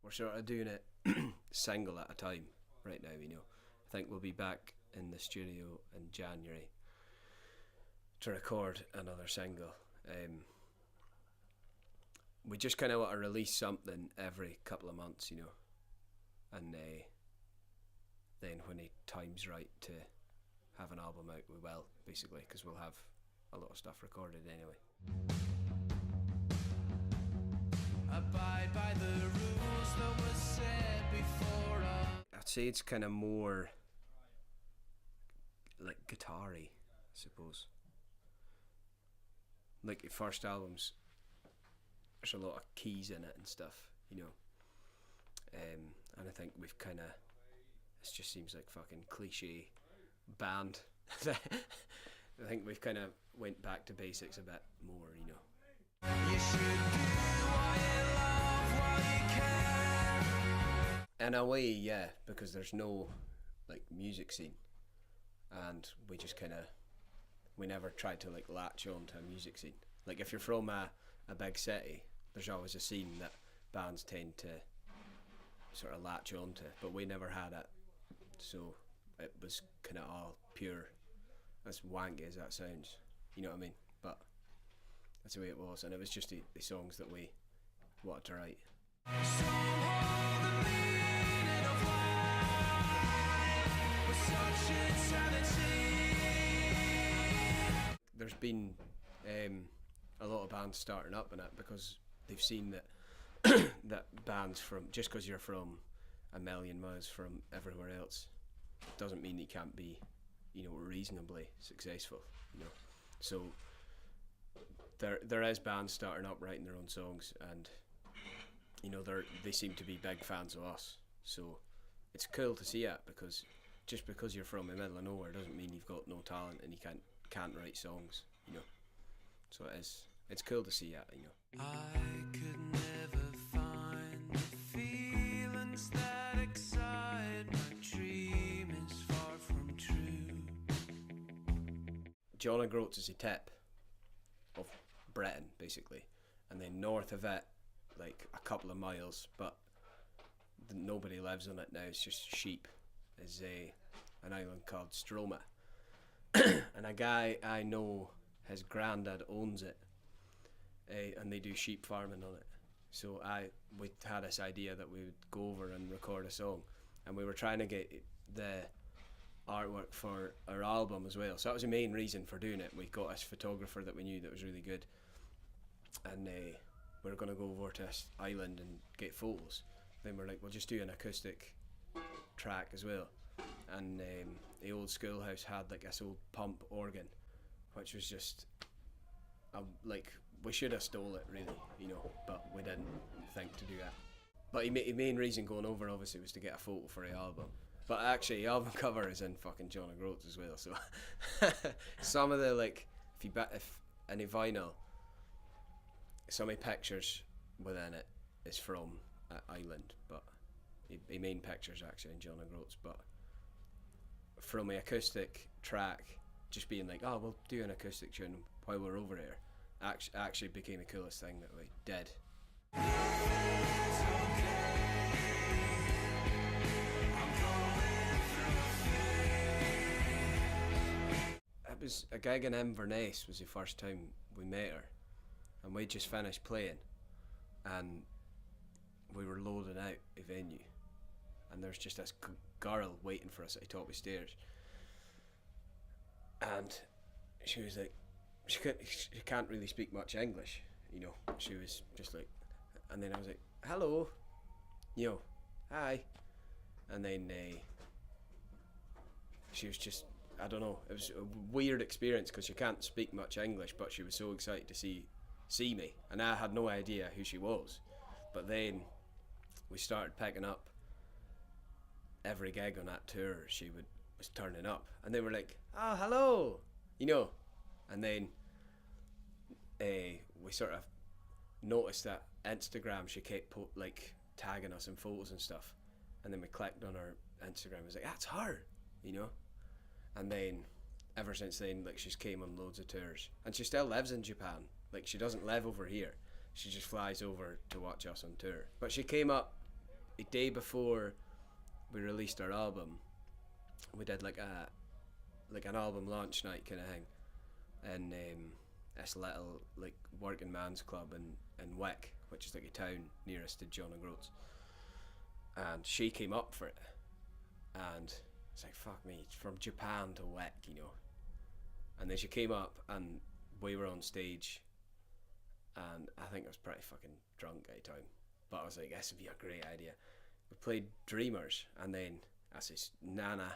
we're sort of doing it single at a time right now, you know. I think we'll be back in the studio in January to record another single. We just kind of want to release something every couple of months, you know, and then when the time's right to have an album out, we will, basically, because we'll have a lot of stuff recorded anyway. Abide by the rules that was said before I'd say it's kind of more like guitar-y, I suppose. Like the first albums, there's a lot of keys in it and stuff, you know. And I think we've kind of, it just seems like fucking cliche band. I think we've kind of went back to basics a bit more, you know. You should do what you love while you can. In a way, yeah, because there's no like music scene, and we just kind of, we never tried to like latch on to a music scene. Like if you're from a big city, there's always a scene that bands tend to sort of latch on to, but we never had it, so it was kind of all pure, as wanky as that sounds, you know what I mean, but that's the way it was, and it was just the songs that we wanted to write. There's been a lot of bands starting up in it because they've seen that that bands from, just because you're from a million miles from everywhere else doesn't mean you can't be, you know, reasonably successful, you know. So there is bands starting up writing their own songs, and you know they seem to be big fans of us. So it's cool to see it, because just because you're from the middle of nowhere doesn't mean you've got no talent and you can't write songs, you know. So it's cool to see it, you know. I could never find the feelings that excite. My dream is far from true. John O'Groats is a tip of Britain, basically, and then north of it, like a couple of miles, but nobody lives on it now, it's just sheep, is an island called Stroma. And a guy I know, his granddad owns it, and they do sheep farming on it. So we had this idea that we would go over and record a song, and we were trying to get the artwork for our album as well. So that was the main reason for doing it. We got this photographer that we knew that was really good, and we were going to go over to this island and get photos. Then we're like, we'll just do an acoustic track as well. And the old schoolhouse had like this old pump organ, which was just like, we should have stole it really, you know, but we didn't think to do that. But the main reason going over obviously was to get a photo for the album. But actually the album cover is in fucking John O'Groats as well, so some of the, like, if any vinyl, some of the pictures within it is from Ireland, but the main picture's actually in John O'Groats. But from the acoustic track, just being like, oh, we'll do an acoustic tune while we're over there, actually became the coolest thing that we did. It was a gig in Inverness, was the first time we met her, and we just finished playing, and we were loading out a venue, and there's just this girl waiting for us at the top of the stairs, and she was like, she can't really speak much English, you know. She was just like, and then I was like, hello, you know, hi, and then she was just, I don't know, it was a weird experience because she can't speak much English, but she was so excited to see me, and I had no idea who she was. But then we started picking up every gig on that tour. She was turning up, and they were like, oh, hello, you know. And then we sort of noticed that Instagram, she kept like tagging us in photos and stuff, and then we clicked on her Instagram, it was like, that's her, you know. And then ever since then, like, she's came on loads of tours, and she still lives in Japan. Like, she doesn't live over here, she just flies over to watch us on tour. But she came up a day before we released our album, we did like an album launch night kind of thing, in this little like working man's club in Wick, which is like a town nearest to John O'Groats. And she came up for it, and it's like, fuck me, it's from Japan to Wick, you know. And then she came up, and we were on stage, and I think I was pretty fucking drunk at the time, but I was like, this would be a great idea. We played Dreamers, and then I says, Nana,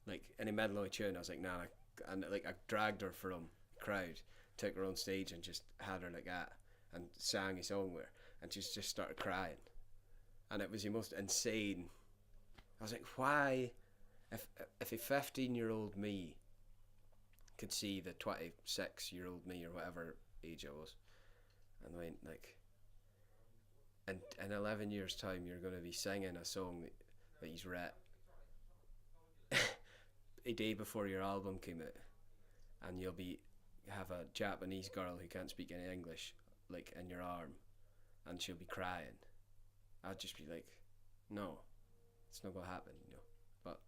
like in the middle of a tune, I was like, Nana, and like I dragged her from the crowd, took her on stage, and just had her like that, and sang a song with her, and she just started crying, and it was the most insane. I was like, why, if a 15-year-old me could see the 26-year-old me, or whatever age I was, and went like, in 11 years time you're going to be singing a song that he's writ a day before your album came out, and you'll have a Japanese girl who can't speak any English like in your arm, and she'll be crying, I'd just be like, no, it's not gonna happen, you know. But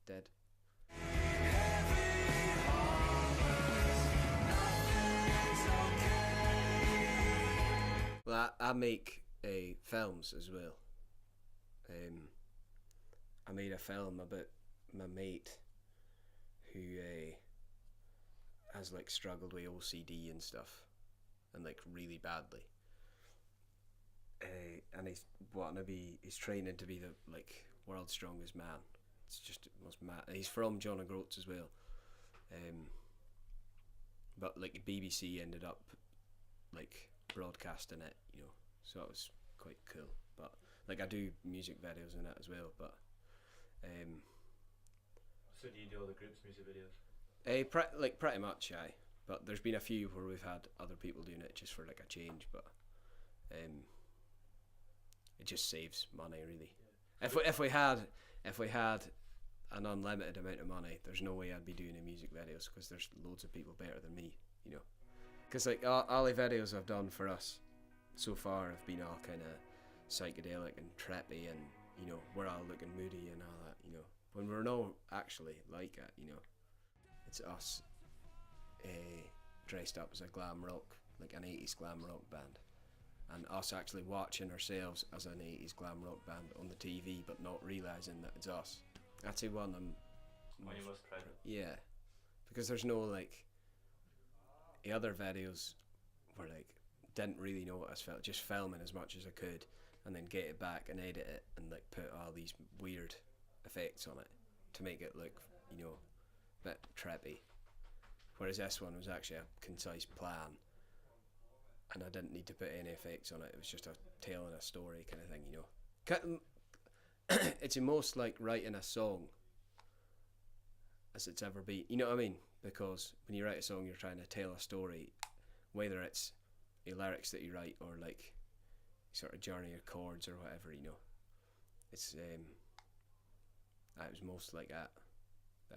did. Well, I make films as well. I made a film about my mate who has like struggled with OCD and stuff, and like really badly. And he's training to be the like world's strongest man. It's just the most mad. He's from John O'Groats as well. But like the BBC ended up like broadcasting it, you know, so it was quite cool. But like I do music videos in it as well, but so do you do all the group's music videos? Pretty much, aye. But there's been a few where we've had other people doing it just for like a change, but it just saves money really. Yeah. If we had an unlimited amount of money, there's no way I'd be doing music videos, because there's loads of people better than me, you know. Because like all the videos I've done for us so far have been all kind of psychedelic and trippy, and you know, we're all looking moody and all that, you know, when we're not actually like it, you know. It's us dressed up as a glam rock, like an 80s glam rock band, and us actually watching ourselves as an 80s glam rock band on the TV, but not realising that it's us. That's the one I'm most proud of. Yeah, because there's no like, the other videos were like, didn't really know what I felt, just filming as much as I could, and then get it back and edit it and like put all these weird effects on it to make it look, you know, a bit trippy. Whereas this one was actually a concise plan, and I didn't need to put any effects on it. It was just telling a story kind of thing, you know. It's the most like writing a song as it's ever been, you know what I mean? Because when you write a song, you're trying to tell a story, whether it's the lyrics that you write or like sort of journey of chords or whatever, you know. It's it was most like that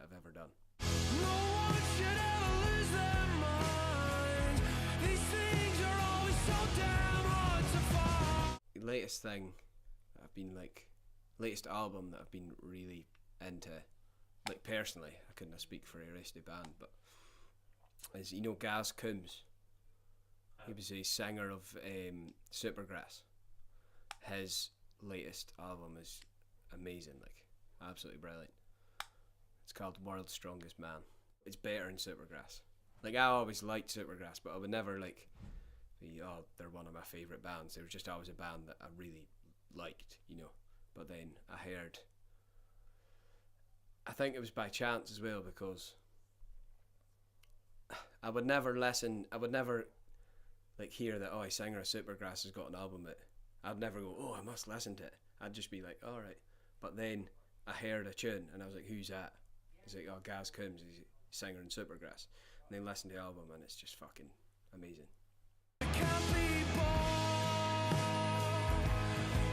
I've ever done. No one should ever lose their mind. These things are always so damn hard to find. The latest thing I've been like, latest album that I've been really into, like personally, I couldn't speak for the rest of the band, but is, you know, Gaz Coombs. He was a singer of Supergrass. His latest album is amazing, like absolutely brilliant. It's called World's Strongest Man. It's better than Supergrass. Like I always liked Supergrass, but I would never like be, oh, they're one of my favourite bands. They were just always a band that I really liked, you know. But then I heard, I think it was by chance as well, because I would never like hear that, oh, a singer of Supergrass has got an album out. I'd never go, oh, I must listen to it. I'd just be like, alright. But then I heard a tune and I was like, who's that? He's like, oh, Gaz Coombs, he's a singer in Supergrass. And then listen to the album and it's just fucking amazing. It can't be born,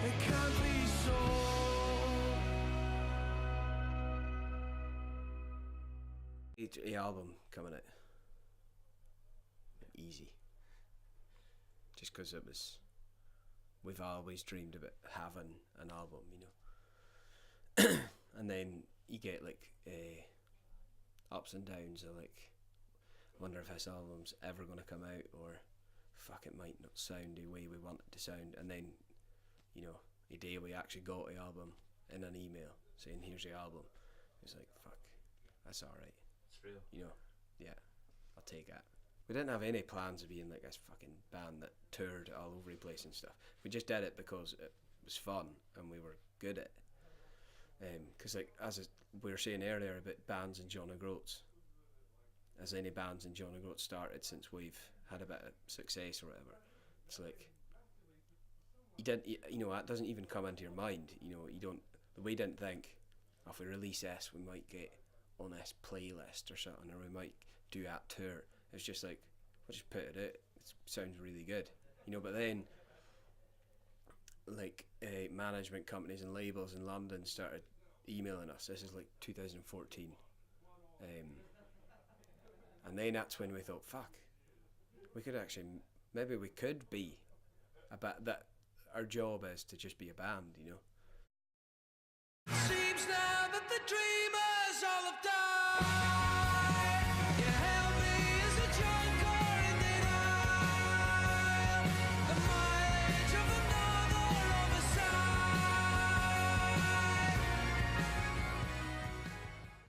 it can't be sold. The album coming out easy, just because it was we've always dreamed about having an album, you know. And then you get like ups and downs of like, wonder if this album's ever going to come out, or fuck, it might not sound the way we want it to sound. And then, you know, a day we actually got the album in an email saying here's the album. It's like, fuck, that's alright. It's real. You know, yeah, I'll take that. We didn't have any plans of being like this fucking band that toured all over the place and stuff. We just did it because it was fun and we were good at it. Because like, we were saying earlier about bands in John O'Groats, as any bands in John O'Groats started since we've had a bit of success or whatever, it's like, you know, that doesn't even come into your mind. You know, we didn't think, oh, if we release this, we might get on this playlist or something, or we might do that tour. It's just like, we'll just put it out. It sounds really good, you know. But then, like, management companies and labels in London started emailing us. This is like 2014, and then that's when we thought, fuck, we could actually, maybe we could be that. Our job is to just be a band, you know. Seems now that the dreamers all have died.